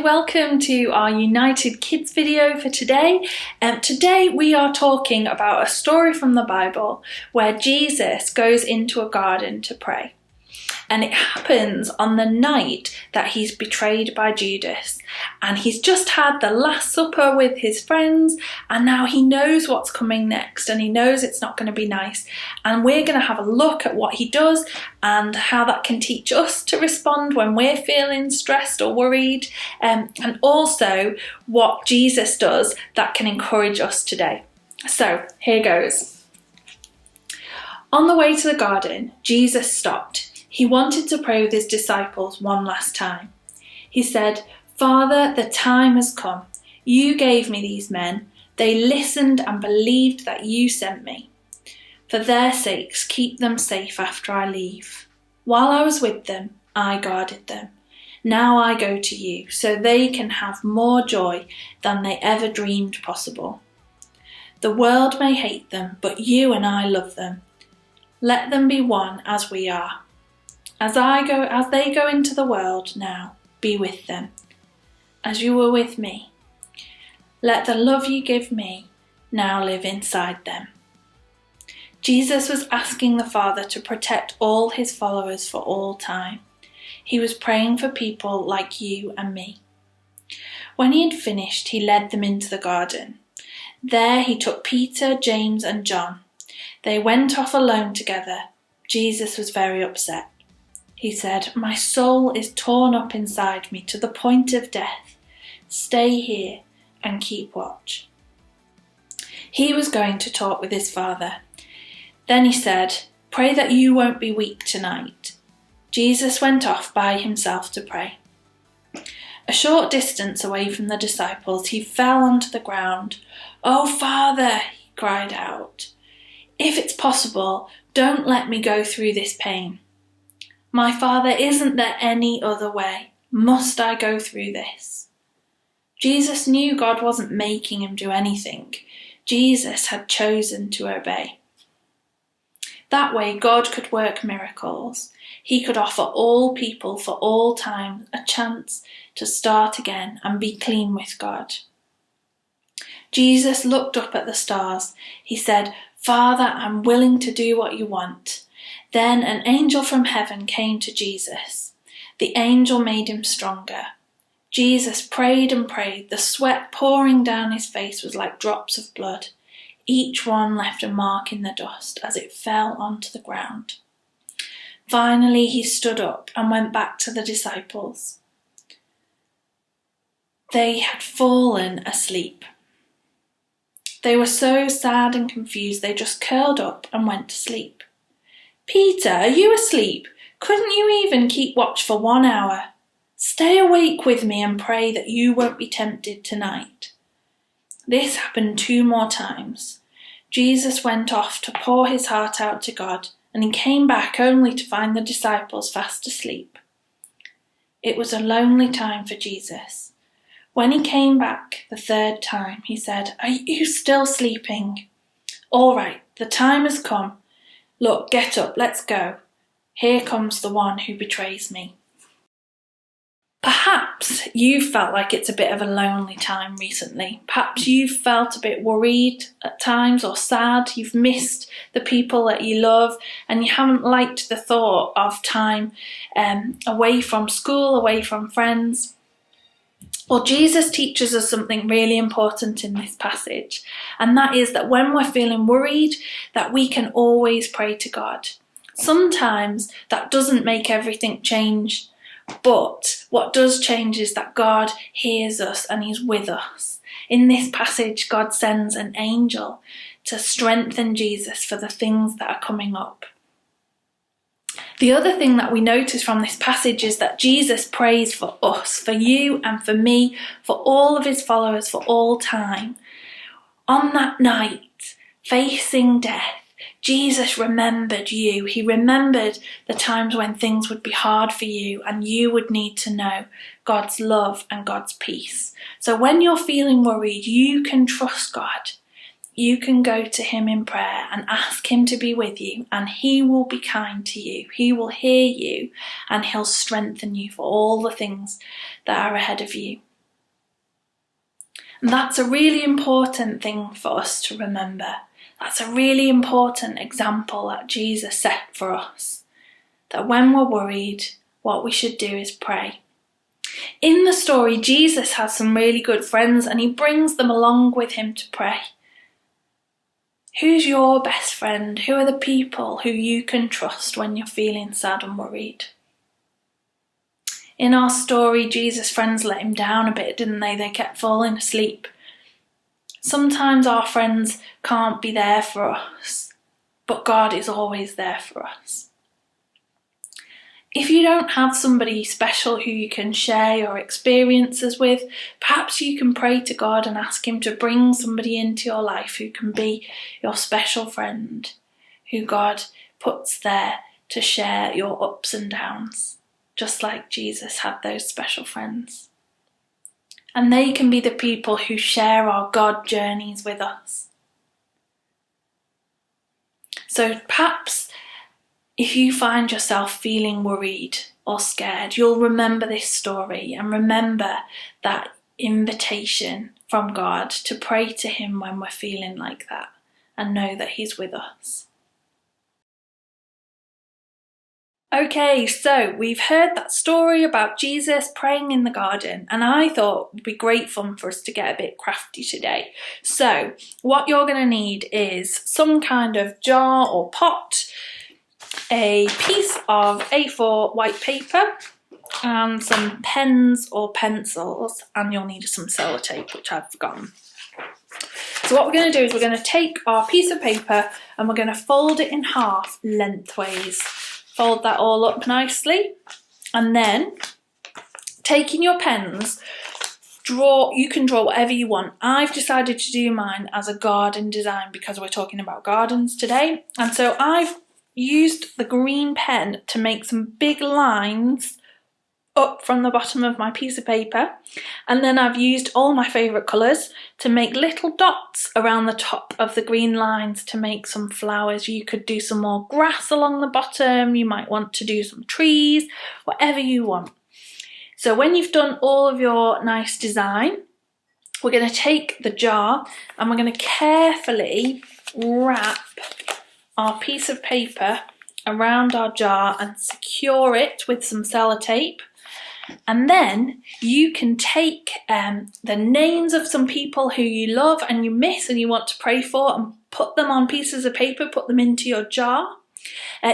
welcome to our United Kids video for today. Today we are talking about a story from the Bible where Jesus goes into a garden to pray. And it happens on the night that he's betrayed by Judas. And he's just had the Last Supper with his friends, and now he knows what's coming next, and he knows it's not going to be nice. And we're going to have a look at what he does and how that can teach us to respond when we're feeling stressed or worried, and also what Jesus does that can encourage us today. So here goes. On the way to the garden, Jesus stopped. He wanted to pray with his disciples one last time. He said, "Father, the time has come. You gave me these men. They listened and believed that you sent me. For their sakes, keep them safe after I leave. While I was with them, I guarded them. Now I go to you, so they can have more joy than they ever dreamed possible. The world may hate them, but you and I love them. Let them be one as we are. As they go into the world now, be with them, as you were with me. Let the love you give me now live inside them." Jesus was asking the Father to protect all his followers for all time. He was praying for people like you and me. When he had finished, he led them into the garden. There he took Peter, James, and John. They went off alone together. Jesus was very upset. He said, "My soul is torn up inside me to the point of death. Stay here and keep watch." He was going to talk with his Father. Then he said, "Pray that you won't be weak tonight." Jesus went off by himself to pray. A short distance away from the disciples, he fell onto the ground. "Oh, Father," he cried out, "if it's possible, don't let me go through this pain. My Father, isn't there any other way? Must I go through this?" Jesus knew God wasn't making him do anything. Jesus had chosen to obey. That way, God could work miracles. He could offer all people for all time a chance to start again and be clean with God. Jesus looked up at the stars. He said, "Father, I'm willing to do what you want." Then an angel from heaven came to Jesus. The angel made him stronger. Jesus prayed and prayed. The sweat pouring down his face was like drops of blood. Each one left a mark in the dust as it fell onto the ground. Finally, he stood up and went back to the disciples. They had fallen asleep. They were so sad and confused, they just curled up and went to sleep. "Peter, are you asleep? Couldn't you even keep watch for 1 hour? Stay awake with me and pray that you won't be tempted tonight." This happened 2 more times. Jesus went off to pour his heart out to God, and he came back only to find the disciples fast asleep. It was a lonely time for Jesus. When he came back the 3rd time, he said, "Are you still sleeping? All right, the time has come. Look, get up, let's go. Here comes the one who betrays me." Perhaps you've felt like it's a bit of a lonely time recently. Perhaps you've felt a bit worried at times or sad. You've missed the people that you love and you haven't liked the thought of time away from school, away from friends. Well, Jesus teaches us something really important in this passage, and that is that when we're feeling worried, that we can always pray to God. Sometimes that doesn't make everything change, but what does change is that God hears us and he's with us. In this passage, God sends an angel to strengthen Jesus for the things that are coming up. The other thing that we notice from this passage is that Jesus prays for us, for you and for me, for all of his followers, for all time. On that night, facing death, Jesus remembered you. He remembered the times when things would be hard for you and you would need to know God's love and God's peace. So when you're feeling worried, you can trust God. You can go to him in prayer and ask him to be with you, and he will be kind to you. He will hear you and he'll strengthen you for all the things that are ahead of you. And that's a really important thing for us to remember. That's a really important example that Jesus set for us. That when we're worried, what we should do is pray. In the story, Jesus has some really good friends and he brings them along with him to pray. Who's your best friend? Who are the people who you can trust when you're feeling sad and worried? In our story, Jesus' friends let him down a bit, didn't they? They kept falling asleep. Sometimes our friends can't be there for us, but God is always there for us. If you don't have somebody special who you can share your experiences with, perhaps you can pray to God and ask him to bring somebody into your life who can be your special friend, who God puts there to share your ups and downs, just like Jesus had those special friends. And they can be the people who share our God journeys with us. So perhaps if you find yourself feeling worried or scared, you'll remember this story and remember that invitation from God to pray to him when we're feeling like that and know that he's with us. Okay, so we've heard that story about Jesus praying in the garden, and I thought it would be great fun for us to get a bit crafty today. So what you're going to need is some kind of jar or pot, a piece of A4 white paper, and some pens or pencils, and you'll need some sellotape, which I've forgotten. So what we're going to do is we're going to take our piece of paper and we're going to fold it in half lengthways. Fold that all up nicely, and then taking your pens, you can draw whatever you want. I've decided to do mine as a garden design because we're talking about gardens today, and so I've used the green pen to make some big lines up from the bottom of my piece of paper, and then I've used all my favourite colours to make little dots around the top of the green lines to make some flowers. You could do some more grass along the bottom, you might want to do some trees, whatever you want. So when you've done all of your nice design, we're going to take the jar and we're going to carefully wrap our piece of paper around our jar and secure it with some sellotape. And then you can take the names of some people who you love and you miss and you want to pray for and put them on pieces of paper, put them into your jar.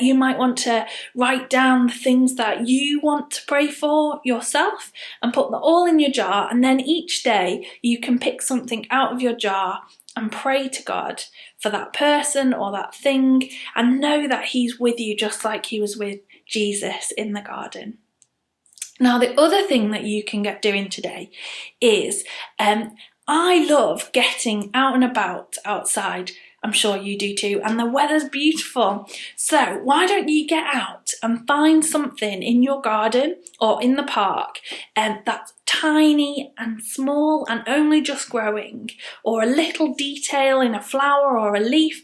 You might want to write down the things that you want to pray for yourself and put them all in your jar, and then each day you can pick something out of your jar and pray to God for that person or that thing and know that he's with you just like he was with Jesus in the garden. Now, the other thing that you can get doing today is I love getting out and about outside. I'm sure you do too, and the weather's beautiful. So why don't you get out and find something in your garden or in the park that's tiny and small and only just growing, or a little detail in a flower or a leaf,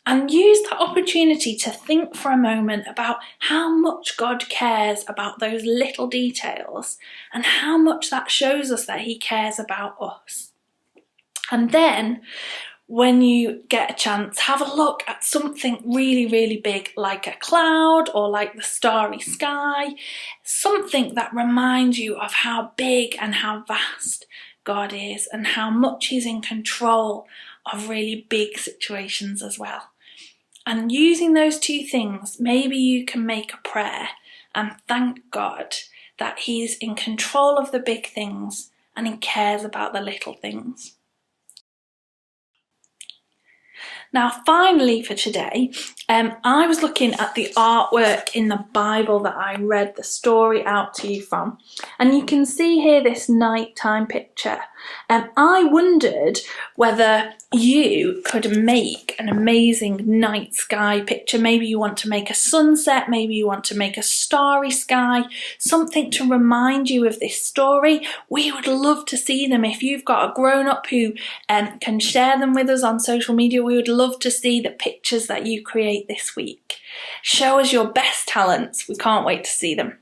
and use that opportunity to think for a moment about how much God cares about those little details and how much that shows us that he cares about us. And then when you get a chance, have a look at something really, really big, like a cloud or like the starry sky, something that reminds you of how big and how vast God is and how much he's in control of really big situations as well. And using those two things, maybe you can make a prayer and thank God that he's in control of the big things and he cares about the little things. Now, finally for today, I was looking at the artwork in the Bible that I read the story out to you from, and you can see here this nighttime picture. I wondered whether you could make an amazing night sky picture. Maybe you want to make a sunset, maybe you want to make a starry sky, something to remind you of this story. We would love to see them. If you've got a grown-up who can share them with us on social media, we would love to see the pictures that you create this week. Show us your best talents. We can't wait to see them.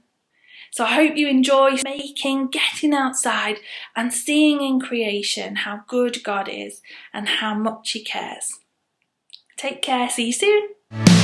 So I hope you enjoy getting outside and seeing in creation how good God is and how much He cares. Take care, see you soon.